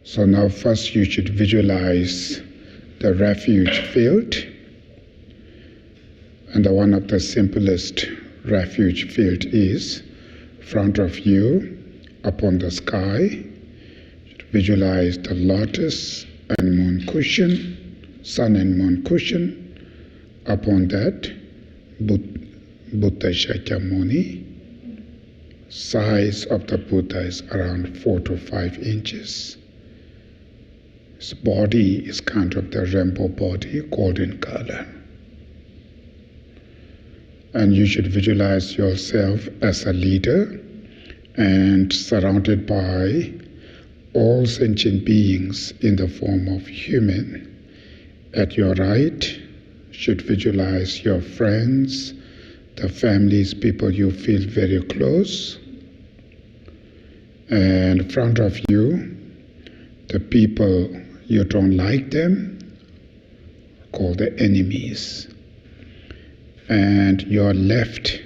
So now first you should visualize the refuge field. And one of the simplest refuge field is front of you upon the sky. You should visualize the lotus and moon cushion, sun and moon cushion. Upon that, Buddha Shakyamuni. Size of the Buddha is around 4 to 5 inches. His body is kind of the rainbow body, golden color. And you should visualize yourself as a leader and surrounded by all sentient beings in the form of human. At your right, you should visualize your friends, the families, people you feel very close. And in front of you, the people you don't like them, called the enemies. And your left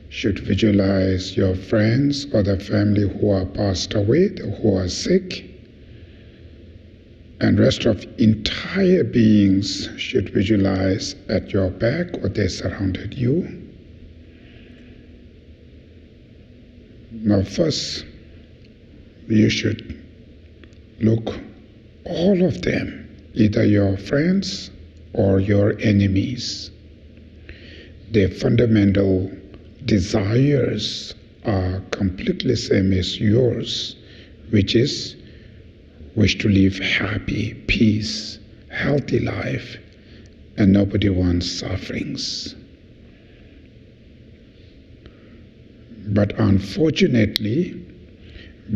should visualize your friends or the family who are passed away, who are sick. And rest of entire beings should visualize at your back or they surrounded you. Now first, you should look all of them, either your friends or your enemies. Their fundamental desires are completely same as yours, which is wish to live happy, peace, healthy life, and nobody wants sufferings. But unfortunately,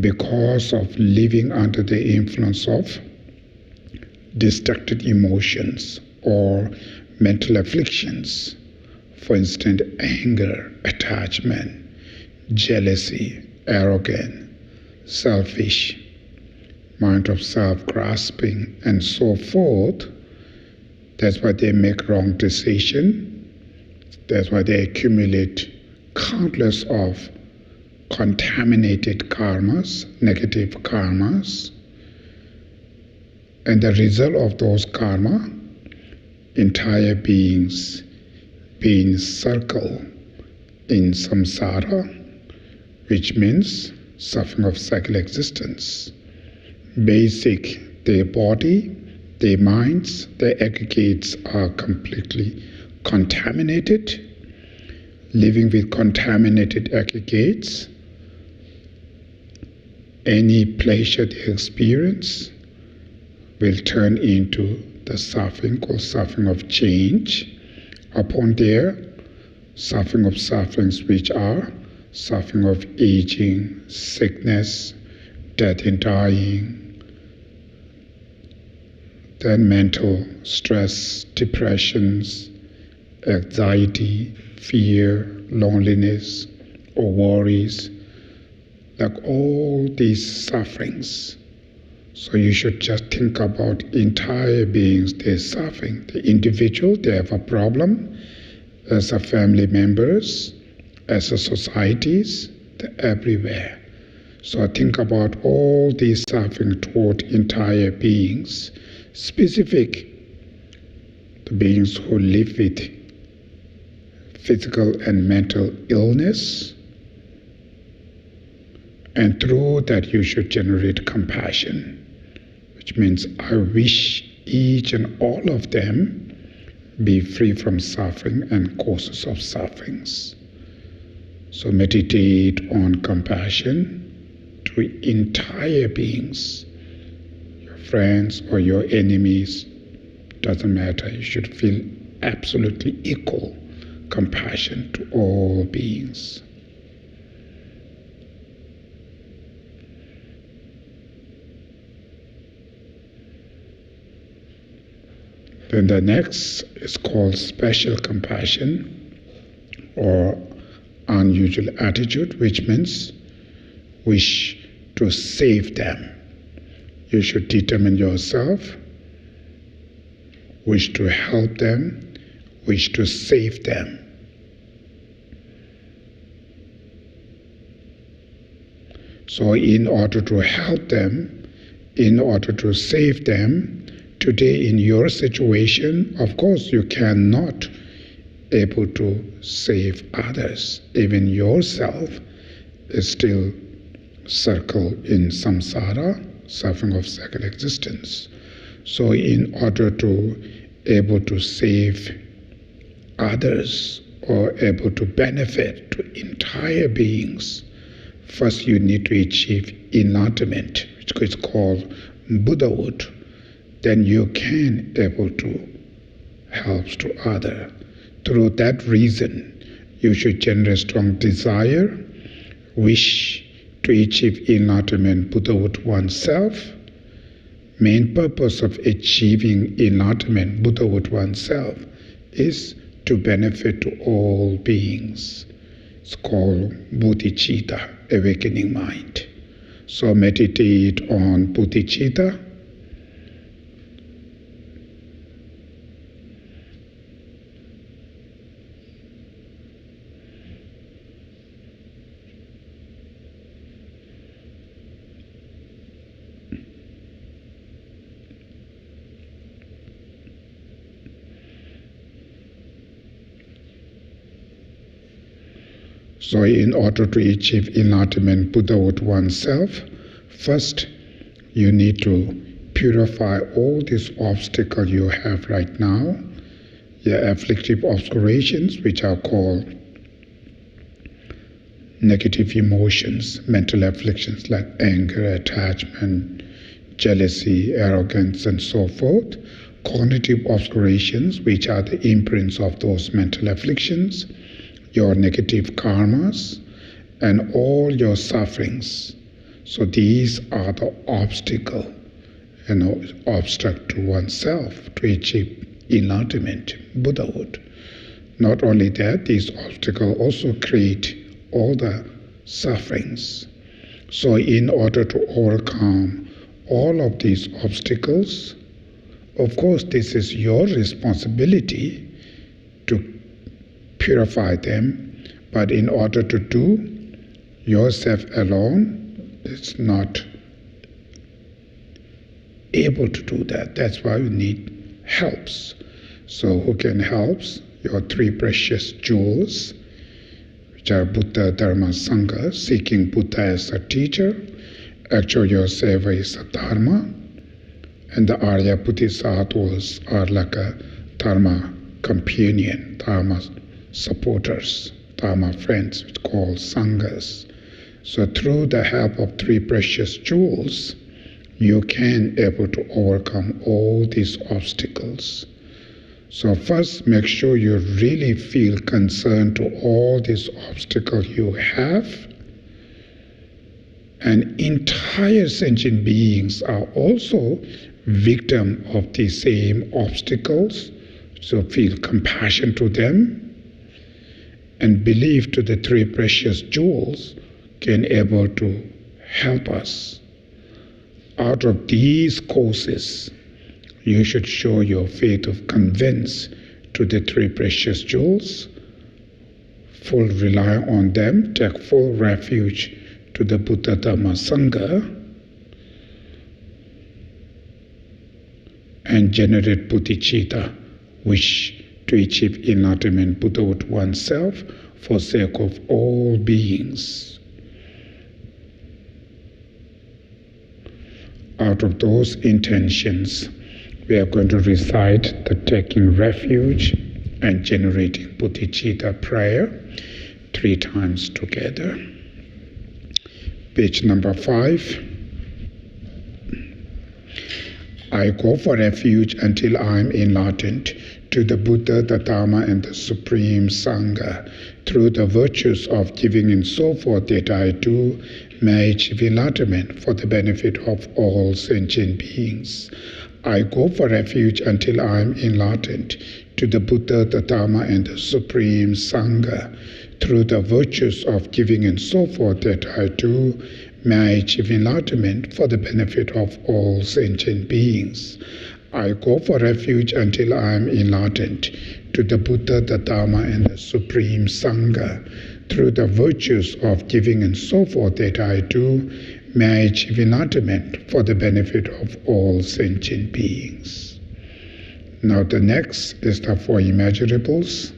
because of living under the influence of distracted emotions or mental afflictions, for instance, anger, attachment, jealousy, arrogance, selfish, mind of self-grasping, and so forth, that's why they make wrong decisions. That's why they accumulate countless of contaminated karmas, negative karmas. And the result of those karma, entire beings being circled in samsara, which means suffering of cycle existence. Basic, their body, their minds, their aggregates are completely contaminated. Living with contaminated aggregates, any pleasure they experience will turn into the suffering called suffering of change. Upon there, suffering of sufferings which are suffering of aging, sickness, death and dying, then mental stress, depressions, anxiety, fear, loneliness, or worries, like all these sufferings. So you should just think about entire beings, they're suffering. The individual, they have a problem. As a family members, as a societies, they're everywhere. So think about all these suffering toward entire beings, specific, the beings who live with physical and mental illness, and through that you should generate compassion, which means I wish each and all of them be free from suffering and causes of sufferings. So meditate on compassion to entire beings, your friends or your enemies, doesn't matter, you should feel absolutely equal compassion to all beings. Then the next is called special compassion or unusual attitude, which means wish to save them. You should determine yourself, wish to help them, wish to save them. So in order to help them, in order to save them. Today in your situation, of course, you cannot able to save others. Even yourself is still circle in samsara, suffering of second existence. So in order to able to save others or able to benefit to entire beings, first you need to achieve enlightenment, which is called Buddhahood. Then you can able to help to other. Through that reason, you should generate strong desire, wish to achieve enlightenment, Buddhahood oneself. Main purpose of achieving enlightenment, Buddhahood oneself, is to benefit to all beings. It's called bodhicitta, awakening mind. So meditate on bodhicitta. So in order to achieve enlightenment, Buddhahood oneself, first you need to purify all these obstacles you have right now, your afflictive obscurations, which are called negative emotions, mental afflictions like anger, attachment, jealousy, arrogance, and so forth. Cognitive obscurations, which are the imprints of those mental afflictions, your negative karmas, and all your sufferings. So these are the obstacle, obstruct to oneself to achieve enlightenment, Buddhahood. Not only that, these obstacles also create all the sufferings. So in order to overcome all of these obstacles, of course this is your responsibility to purify them, but in order to do yourself alone, it's not able to do that. That's why you need helps. So who can help? Your three precious jewels, which are Buddha, Dharma, Sangha, seeking Buddha as a teacher, actual yourself is a Dharma, and the Arya Bodhisattvas are like a Dharma companion, Dharma supporters, Dharma friends, which called Sanghas. So through the help of three precious jewels, you can able to overcome all these obstacles. So first make sure you really feel concerned to all these obstacles you have. And entire sentient beings are also victim of the same obstacles. So feel compassion to them and believe to the three precious jewels can able to help us. Out of these causes, you should show your faith of convince to the three precious jewels, full rely on them, take full refuge to the Buddha, Dhamma, Sangha, and generate bodhicitta, wish to achieve enlightenment, Buddhahood oneself, for sake of all beings. Out of those intentions, we are going to recite the taking refuge and generating bodhicitta prayer 3 times together. Page number 5. I go for refuge until I am enlightened to the Buddha, the Dharma, and the Supreme Sangha, through the virtues of giving and so forth that I do, may achieve enlightenment for the benefit of all sentient beings. I go for refuge until I am enlightened to the Buddha, the Dharma, and the Supreme Sangha, through the virtues of giving and so forth that I do, may I achieve enlightenment for the benefit of all sentient beings. I go for refuge until I am enlightened to the Buddha, the Dharma, and the Supreme Sangha, through the virtues of giving and so forth that I do, may I achieve enlightenment for the benefit of all sentient beings. Now the next is the four immeasurables.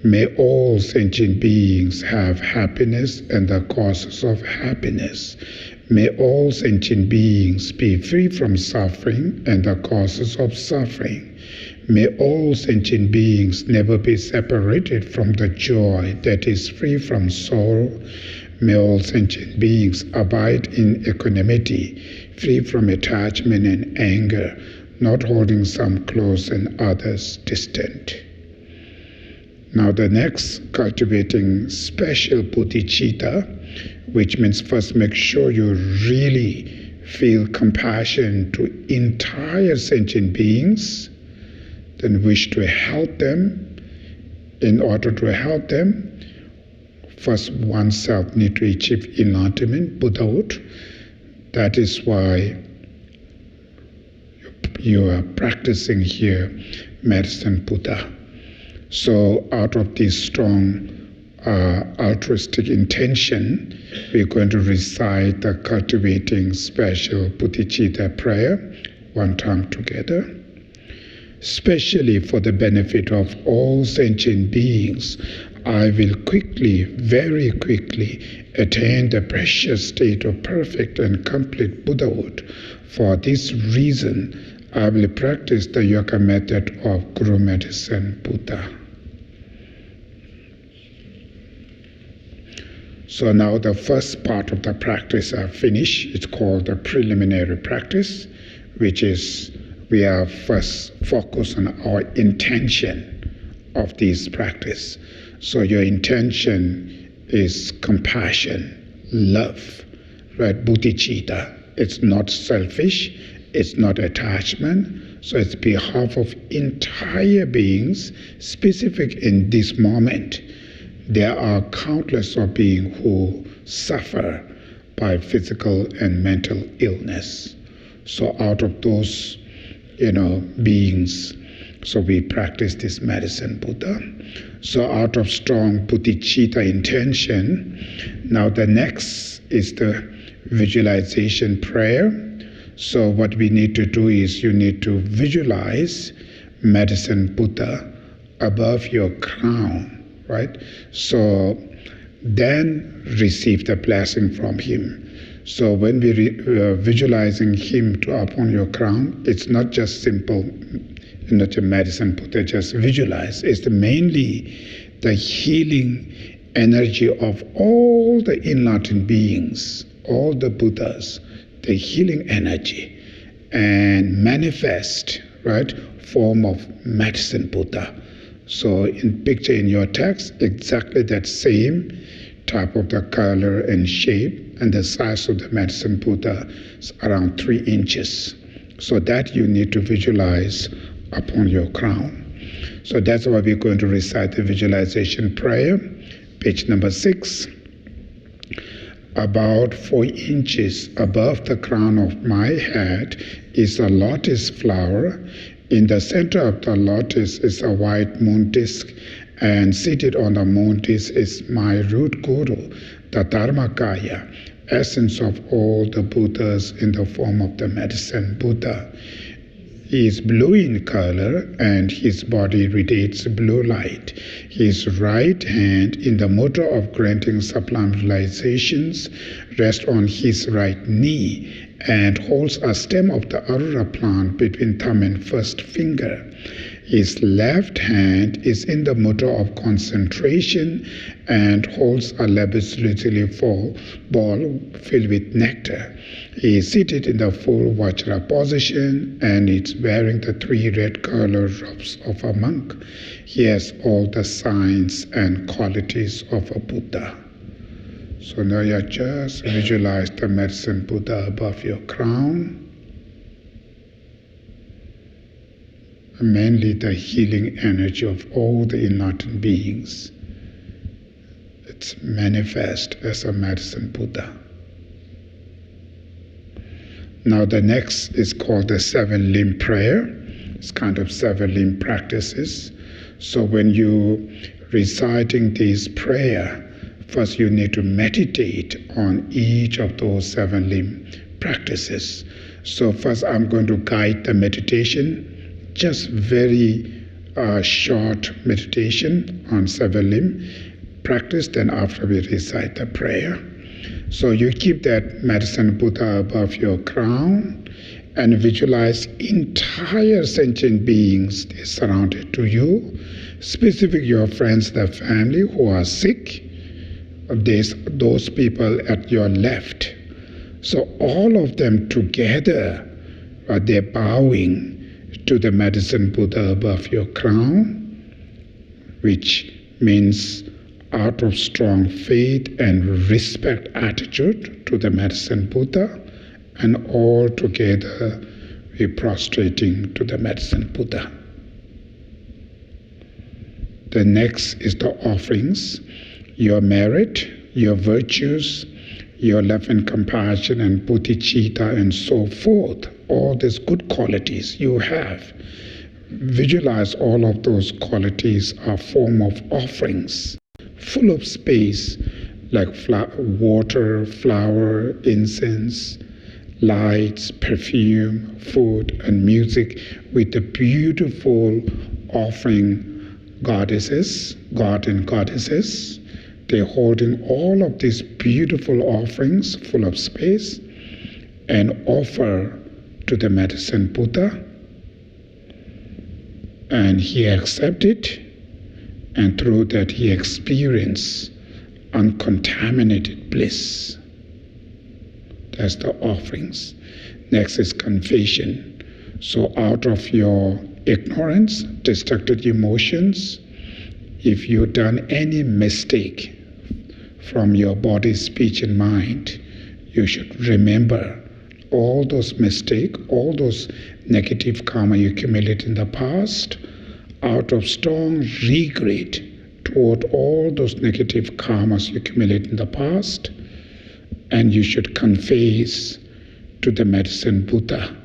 May all sentient beings have happiness and the causes of happiness. May all sentient beings be free from suffering and the causes of suffering. May all sentient beings never be separated from the joy that is free from sorrow. May all sentient beings abide in equanimity, free from attachment and anger, not holding some close and others distant. Now the next, cultivating special bodhicitta, which means first make sure you really feel compassion to entire sentient beings, then wish to help them. In order to help them, first oneself need to achieve enlightenment, Buddhahood. That is why you are practicing here medicine Buddha. So out of this strong altruistic intention, we're going to recite the cultivating special bodhicitta prayer one time together. Especially for the benefit of all sentient beings, I will quickly, very quickly, attain the precious state of perfect and complete Buddhahood. For this reason, I will practice the yoga method of Guru Medicine Buddha. So now the first part of the practice are finished. It's called the preliminary practice, which is we are first focused on our intention of this practice. So your intention is compassion, love, right? Bodhicitta. It's not selfish, it's not attachment. So it's behalf of entire beings, specific in this moment. There are countless of beings who suffer by physical and mental illness. So out of those beings, so we practice this medicine Buddha. So out of strong bodhicitta intention, now the next is the visualization prayer. So what we need to do is you need to visualize medicine Buddha above your crown, right? So then receive the blessing from him. So when we visualizing him upon your crown, it's not just simple, not a medicine Buddha, just visualize. It's mainly the healing energy of all the enlightened beings, all the Buddhas, the healing energy, and manifest, right, form of medicine Buddha. So in picture in your text, exactly that same type of the color and shape, and the size of the medicine Buddha is around 3 inches. So that you need to visualize upon your crown. So that's why we're going to recite the visualization prayer, page number 6. About 4 inches above the crown of my head is a lotus flower. In the center of the lotus is a white moon disk, and seated on the moon disk is my root guru, the Dharmakaya, essence of all the Buddhas in the form of the medicine Buddha. He is blue in color, and his body radiates blue light. His right hand, in the motor of granting sublime realizations, rests on his right knee and holds a stem of the Aurora plant between thumb and first finger. His left hand is in the motor of concentration and holds a lapislazuli ball filled with nectar. He is seated in the full Vajra position and is wearing the 3 red color robes of a monk. He has all the signs and qualities of a Buddha. So now you just visualize the medicine Buddha above your crown. Mainly the healing energy of all the enlightened beings. It's manifest as a medicine Buddha. Now the next is called the 7-limb prayer. It's kind of 7-limb practices. So when you reciting this prayer, First, you need to meditate on each of those 7 limb practices. So first, I'm going to guide the meditation, just very short meditation on 7 limb practice. Then after, we recite the prayer. So you keep that medicine Buddha above your crown and visualize entire sentient beings surrounded to you, specifically your friends, the family who are sick, those people at your left. So all of them together, they're bowing to the medicine Buddha above your crown, which means out of strong faith and respect attitude to the medicine Buddha, and all together we're prostrating to the medicine Buddha. The next is the offerings, your merit, your virtues, your love and compassion and bodhicitta and so forth, all these good qualities you have. Visualize all of those qualities are form of offerings, full of space, like water, flower, incense, lights, perfume, food, and music, with the beautiful offering goddesses, god and goddesses. They're holding all of these beautiful offerings full of space and offer to the medicine Buddha. And he accepted it, and through that he experienced uncontaminated bliss. That's the offerings. Next is confession. So out of your ignorance, destructive emotions, if you've done any mistake from your body, speech, and mind, you should remember all those mistakes, all those negative karma you accumulated in the past, out of strong regret toward all those negative karmas you accumulated in the past, and you should confess to the medicine Buddha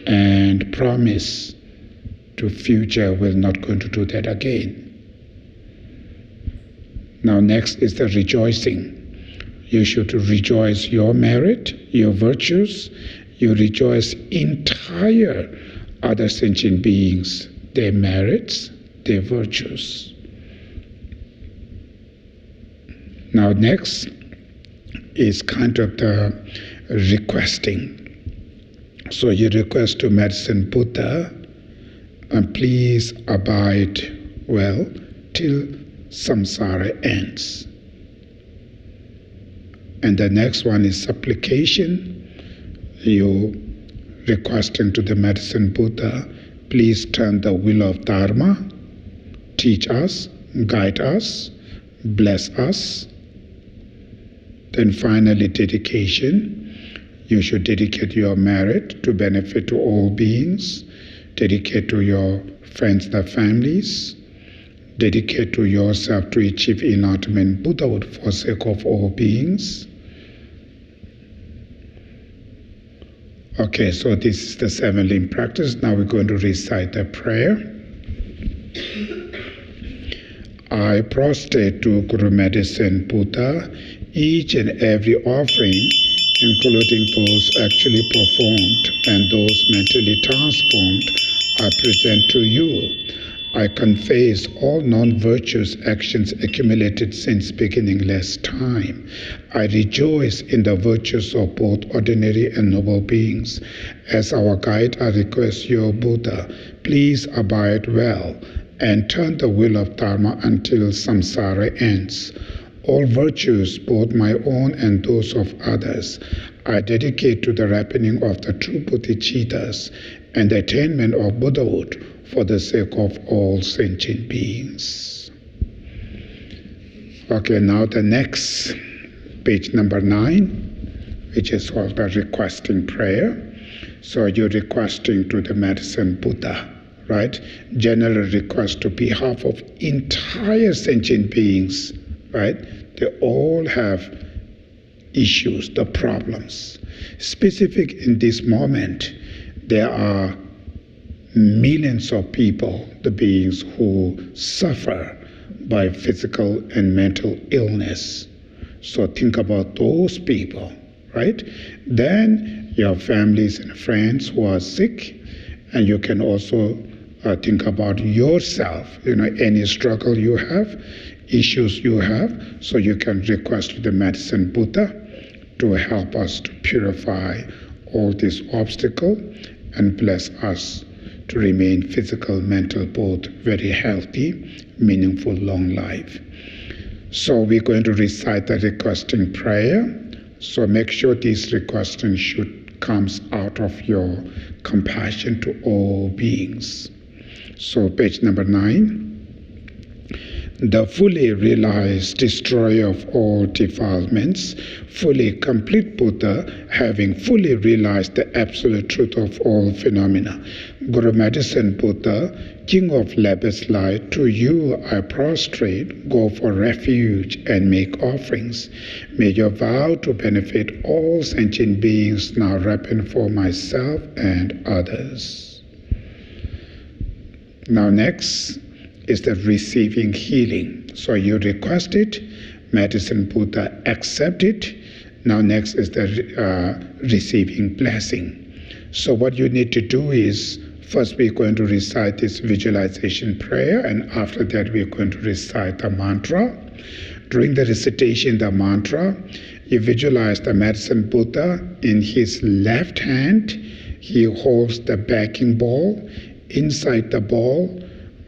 and promise to future we're not going to do that again. Now next is the rejoicing. You should rejoice your merit, your virtues. You rejoice entire other sentient beings, their merits, their virtues. Now next is kind of the requesting. So you request to medicine Buddha, and please abide well till samsara ends. And the next one is supplication. You requesting to the medicine Buddha, please turn the wheel of Dharma, teach us, guide us, bless us. Then finally dedication. You should dedicate your merit to benefit to all beings, dedicate to your friends and families, dedicate to yourself to achieve enlightenment Buddhahood for the sake of all beings. Okay, so this is the 7 limb practice. Now we're going to recite the prayer. I prostrate to Guru Medicine Buddha each and every offering, including those actually performed and those mentally transformed, I present to you. I confess all non-virtuous actions accumulated since beginning last time. I rejoice in the virtues of both ordinary and noble beings. As our guide, I request you, Buddha, please abide well and turn the wheel of Dharma until samsara ends. All virtues, both my own and those of others, I dedicate to the ripening of the true bodhicittas and the attainment of Buddhahood for the sake of all sentient beings. Okay, now the next, page number 9, which is called the requesting prayer. So you're requesting to the medicine Buddha, right? General request to behalf of entire sentient beings, right? They all have issues, the problems. Specific in this moment, there are millions of people, the beings who suffer by physical and mental illness. So think about those people, right? Then your families and friends who are sick, and you can also think about yourself, any struggle you have, issues you have, so you can request the medicine Buddha to help us to purify all these obstacles and bless us to remain physical, mental, both very healthy, meaningful, long life. So we're going to recite the requesting prayer. So make sure this requesting comes out of your compassion to all beings. So page number 9. The fully realized destroyer of all defilements, fully complete Buddha, having fully realized the absolute truth of all phenomena. Guru Medicine Buddha, King of Labus Light, to you I prostrate, go for refuge and make offerings. May your vow to benefit all sentient beings now ripen for myself and others. Now next is the receiving healing. So you request it, Medicine Buddha accept it. Now next is the receiving blessing. So what you need to do is, first we're going to recite this visualization prayer, and after that we're going to recite the mantra. During the recitation of the mantra, you visualize the Medicine Buddha in his left hand. He holds the backing ball. Inside the ball,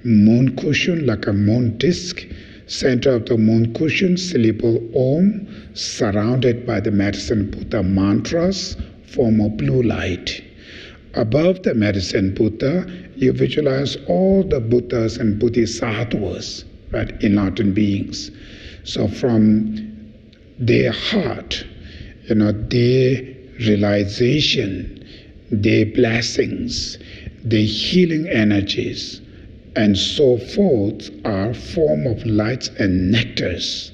moon cushion like a moon disk, center of the moon cushion, syllable Om, surrounded by the Medicine Buddha mantras, form a blue light. Above the Medicine Buddha, you visualize all the Buddhas and Bodhisattvas, right, enlightened beings. So from their heart, their realization, their blessings, their healing energies, and so forth are form of lights and nectars,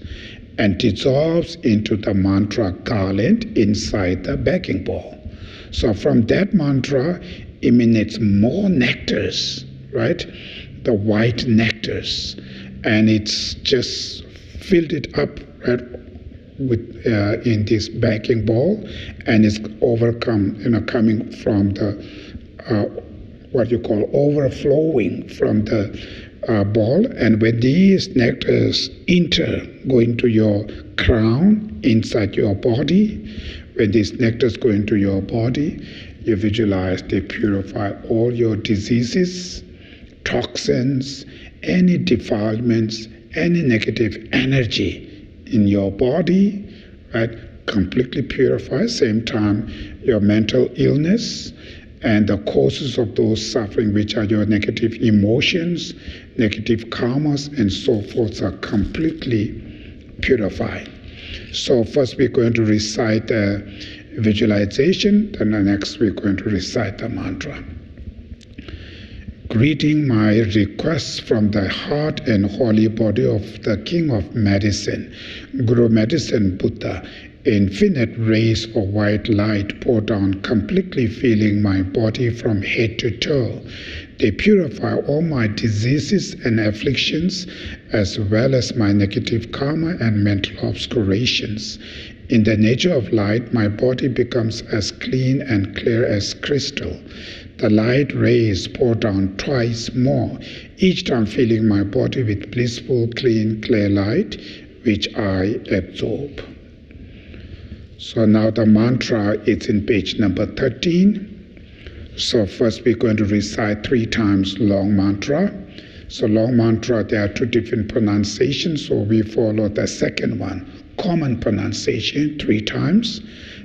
and dissolves into the mantra garland inside the backing ball. So from that mantra emanates more nectars, right? The white nectars, and it's just filled it up, right, with in this backing ball, and it's overcome, coming from the what you call overflowing from the ball. And when these nectars enter, go into your crown, inside your body, when these nectars go into your body, you visualize they purify all your diseases, toxins, any defilements, any negative energy in your body, right? Completely purify. Same time, your mental illness, and the causes of those suffering, which are your negative emotions, negative karmas, and so forth, are completely purified. So first we're going to recite the visualization, then the next we're going to recite the mantra. Greeting my requests from the heart and holy body of the King of Medicine, Guru Medicine Buddha, infinite rays of white light pour down, completely filling my body from head to toe. They purify all my diseases and afflictions, as well as my negative karma and mental obscurations. In the nature of light, my body becomes as clean and clear as crystal. The light rays pour down twice more, each time filling my body with blissful, clean, clear light, which I absorb. So now the mantra is in page number 13. So first we're going to recite 3 times long mantra. So long mantra, there are 2 different pronunciations, so we follow the second one, common pronunciation, 3 times.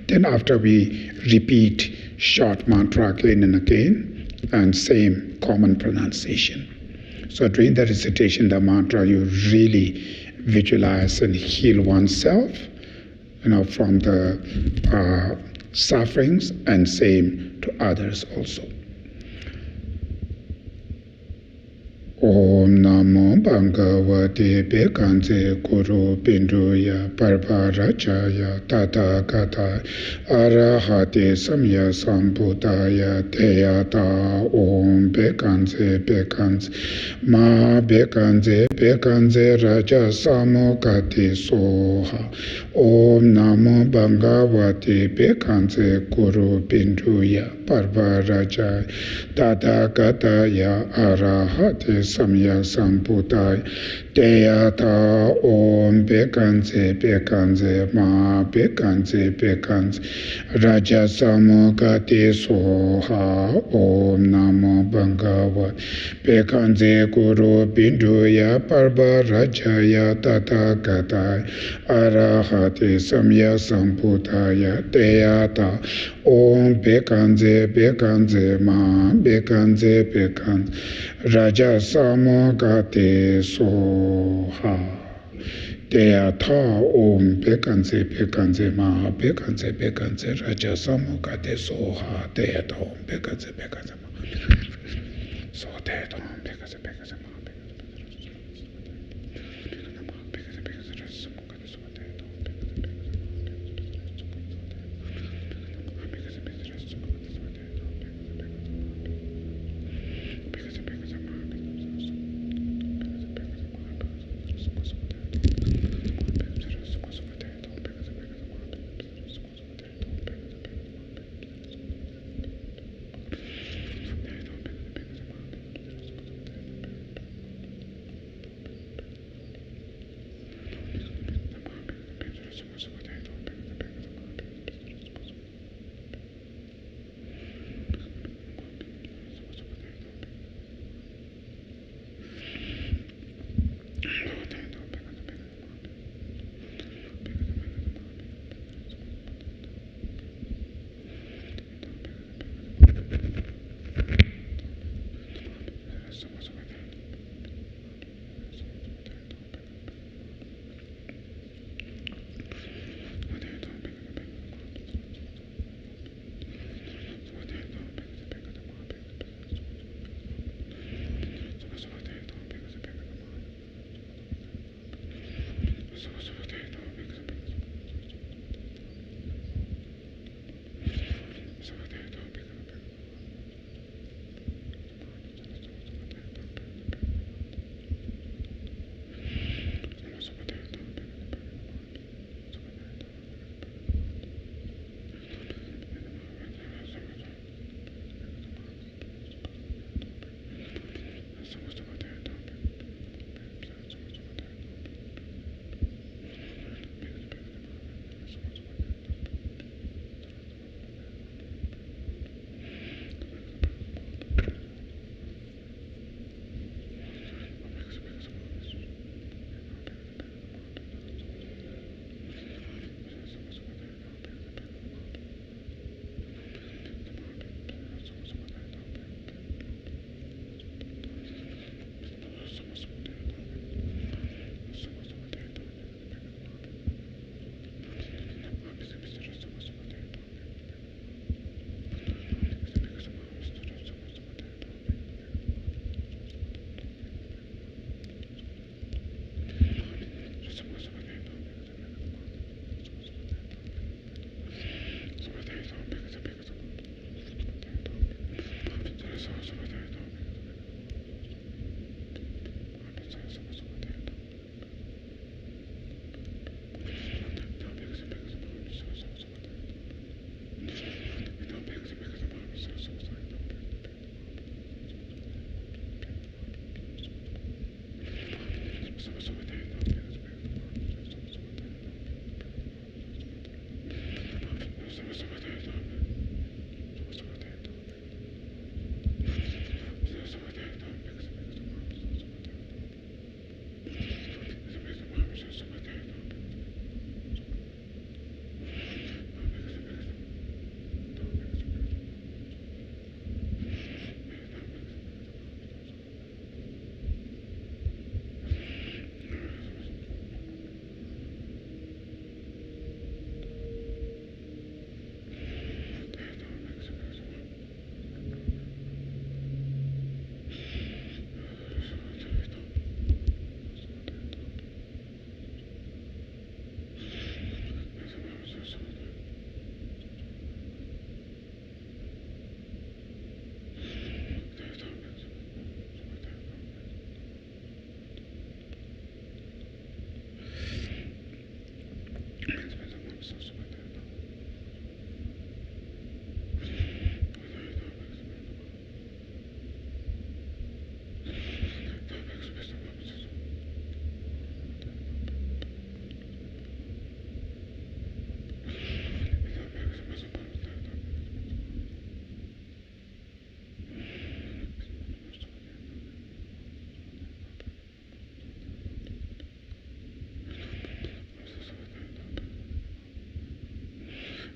Then after we repeat short mantra again and again, and same common pronunciation. So during the recitation of the mantra, you really visualize and heal oneself, from the sufferings, and same to others also. Om Namo Bhagavate Bekanse Guru Binduya Parvarachaya Tathagata Arahate Samya Sambuddhaya Teyata Om Bekanse Bekanse Ma Bekanse Bekanse Raja Samokati Soha Om Namo Bhagavate Bekanse Guru Binduya Parvarachaya Tathagata Arahate Samya Sambuddhaya Teyata Om Bekanse Bekanse Ma Bekanse Bekanse Raja Samokati Soha Om Namo Bhagavate Bekanse Guru Binduya Parvarachaya Tathagata Arahate Samya Sambuddhaya Teyata Om Bekanse Bekanse Ma Bekanse Bekanse Raja Samokati Soha Teyata Om Bekanse Bekanse Ma Bekanse Bekanse Raja Samokati Soha Teyata Om Bekanse Bekanse Ma So Teyata Om Bekanse Bekanse Ma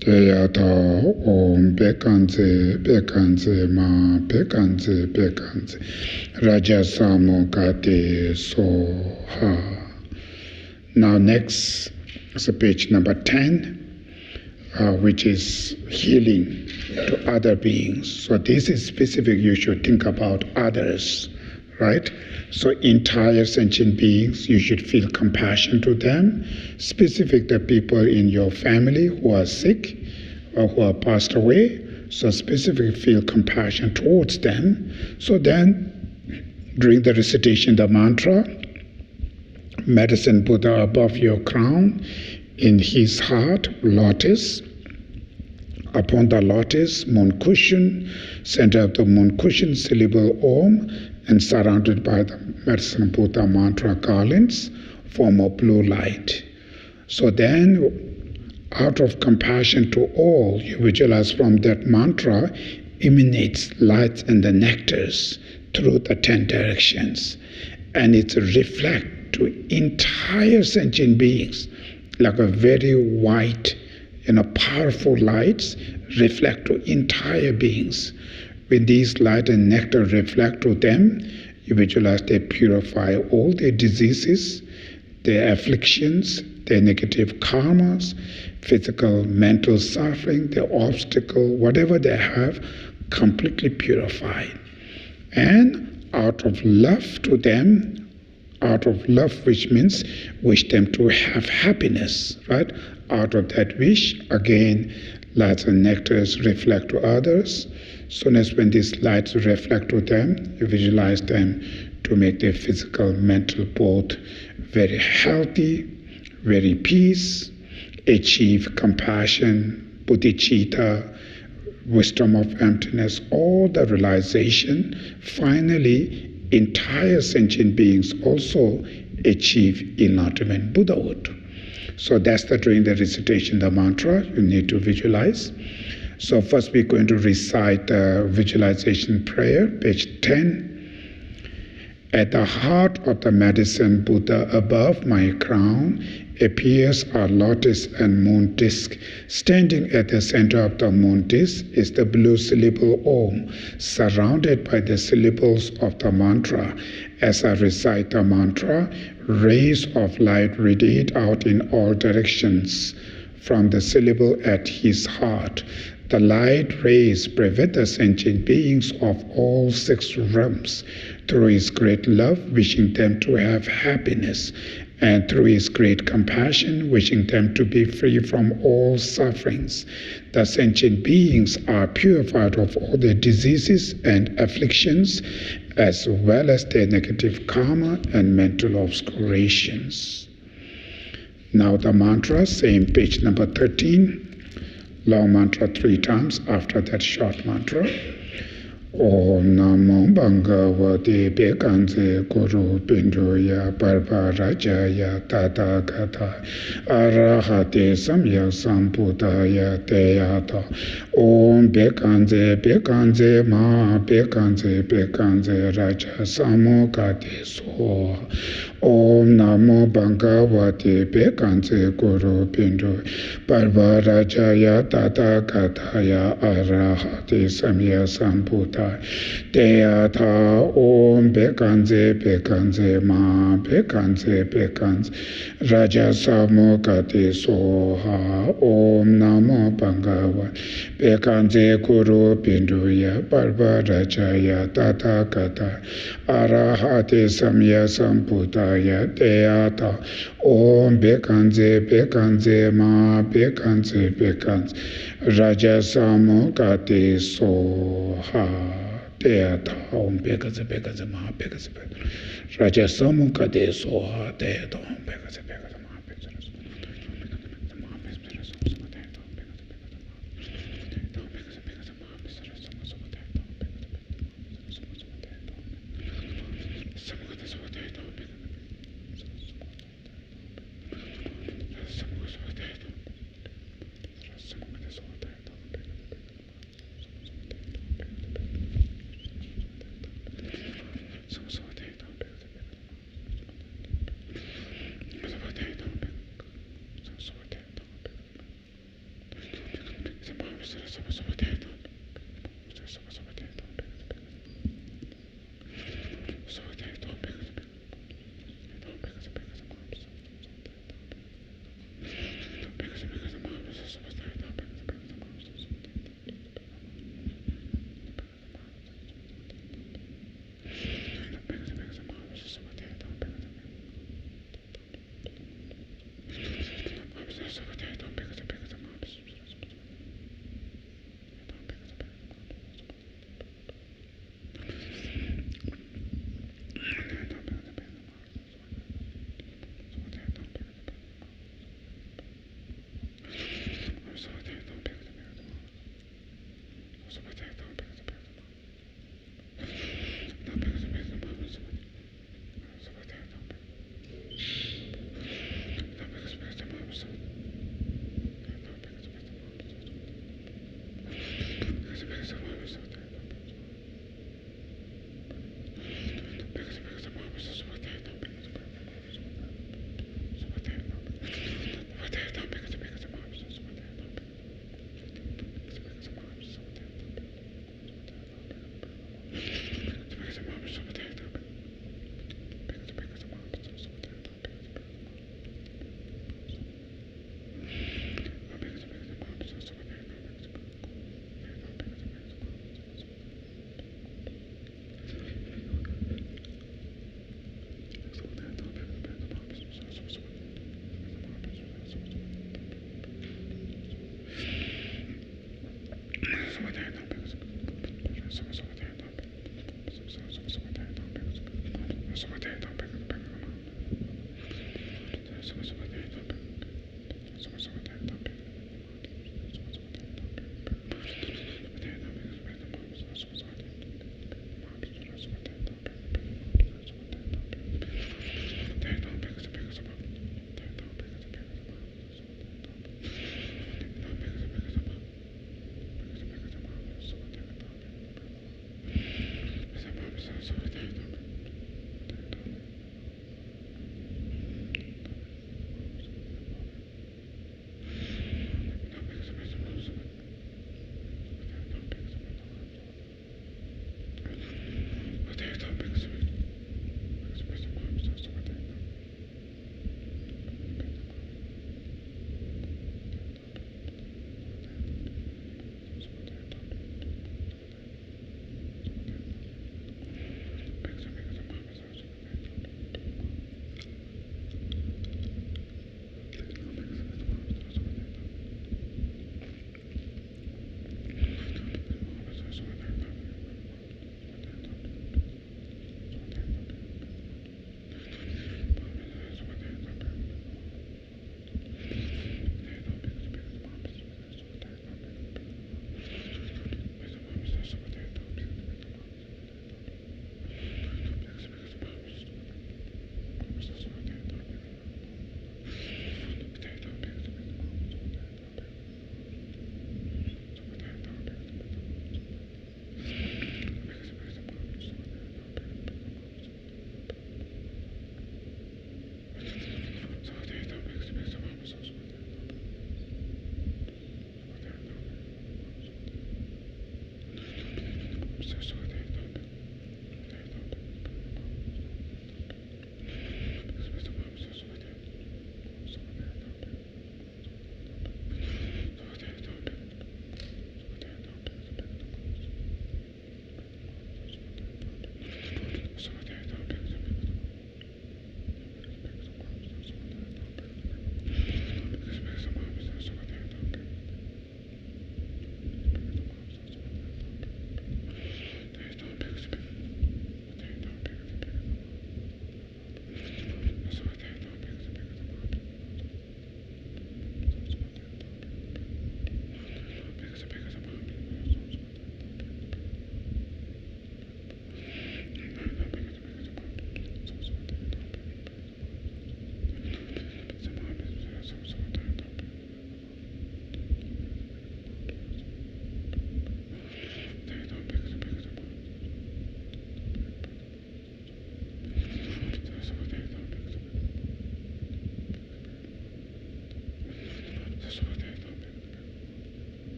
Teyata Om Bekanze Bekanze Ma Bekanze Bekanze Rajasamo Kate Soha. Now next is page number 10, which is healing to other beings. So this is specific, you should think about others, right? So entire sentient beings, you should feel compassion to them. Specific the people in your family who are sick or who are passed away. So specifically feel compassion towards them. So then, during the recitation of the mantra, medicine Buddha above your crown, in his heart, lotus. Upon the lotus, moon cushion, center of the moon cushion, syllable Om, and surrounded by the medicine Buddha mantra garlands, form of blue light. So then, out of compassion to all, you visualize from that mantra emanates lights and the nectars through the 10 directions. And it reflects to entire sentient beings like a very white, powerful lights reflect to entire beings. When these light and nectar reflect to them, you visualize they purify all their diseases, their afflictions, their negative karmas, physical, mental suffering, their obstacle, whatever they have, completely purified. And out of love to them, out of love, which means wish them to have happiness, right? Out of that wish, again, lights and nectars reflect to others. Soon as when these lights reflect to them, you visualize them to make their physical, mental both very healthy, very peace, achieve compassion, bodhicitta, wisdom of emptiness, all the realization. Finally, entire sentient beings also achieve enlightenment, Buddhahood. So that's during the recitation of the mantra, you need to visualize. So first we're going to recite the visualization prayer, page 10. At the heart of the medicine Buddha above my crown appears a lotus and moon disk. Standing at the center of the moon disk is the blue syllable Om, surrounded by the syllables of the mantra. As I recite the mantra, rays of light radiate out in all directions from the syllable at his heart. The light rays pervade the sentient beings of all 6 realms through his great love, wishing them to have happiness, and through his great compassion, wishing them to be free from all sufferings. The sentient beings are purified of all their diseases and afflictions, as well as their negative karma and mental obscurations. Now the mantra, same page number 13. Long mantra 3 times after that short mantra. Om Namo Bhagavate Bekanze Guru Binduya Parvarajaya Tathagata Arahate Samyak Sambuddhaya Teyata. Om Bekanze Bekanze Ma Bekanze Bekanze Raja Samokate Soha. Om Namo Bhagavate Bekanze Guru Bindu Parvarajaya Tathagata Arahate Samyak Sambuddhaya Teyata. Om Bekanze Bekanze Ma Bekanze Bekanze Raja Samokate Soha. Om Namo Bhagavate Bekanze Guru Binduya Parvarajaya Tathagata Arahate Samyak Sambuddhaya Teyata. Om Bekanze Bekanze Ma Bekanze Bekanze Raja Samokate Soha. Teyata. Om Bekanze Bekanze Ma Bekanze Bekanze Raja Samokate Soha. Teyata. Om Bekanze Bekanze Ma Bekanze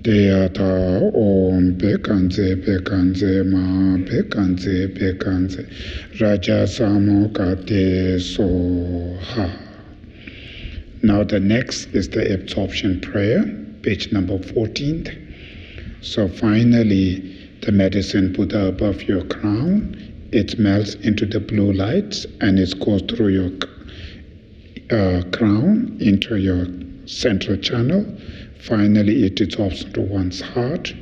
Deyata Om Bekanze Bekanze Ma Bekanze Bekanze Raja Samokate Soha. Now the next is the absorption prayer, page number 14. So finally, the medicine Buddha above your crown, it melts into the blue lights and it goes through your crown into your central channel. Finally, it dissolves into one's heart,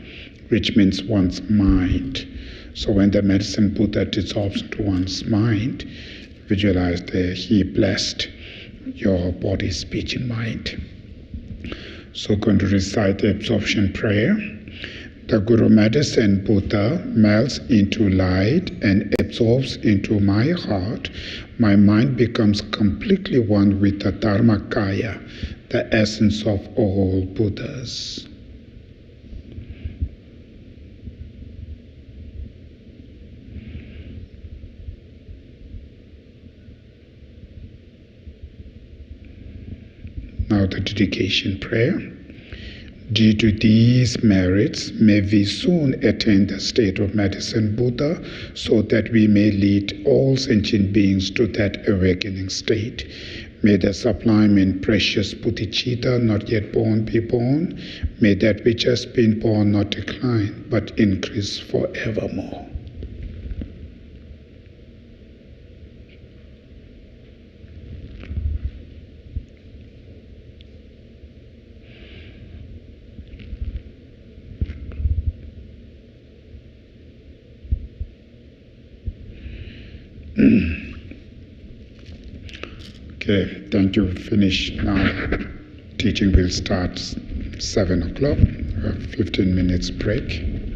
which means one's mind. So when the medicine Buddha dissolves into one's mind, visualize that he blessed your body, speech, and mind. So going to recite the absorption prayer. The Guru Medicine Buddha melts into light and absorbs into my heart. My mind becomes completely one with the Dharmakaya, the essence of all Buddhas. Now the dedication prayer. Due to these merits, may we soon attain the state of medicine Buddha, so that we may lead all sentient beings to that awakening state. May the sublime and precious bodhicitta not yet born be born. May that which has been born not decline, but increase forevermore. Okay, thank you. Finish now. Teaching will start 7 o'clock. 15 minutes break.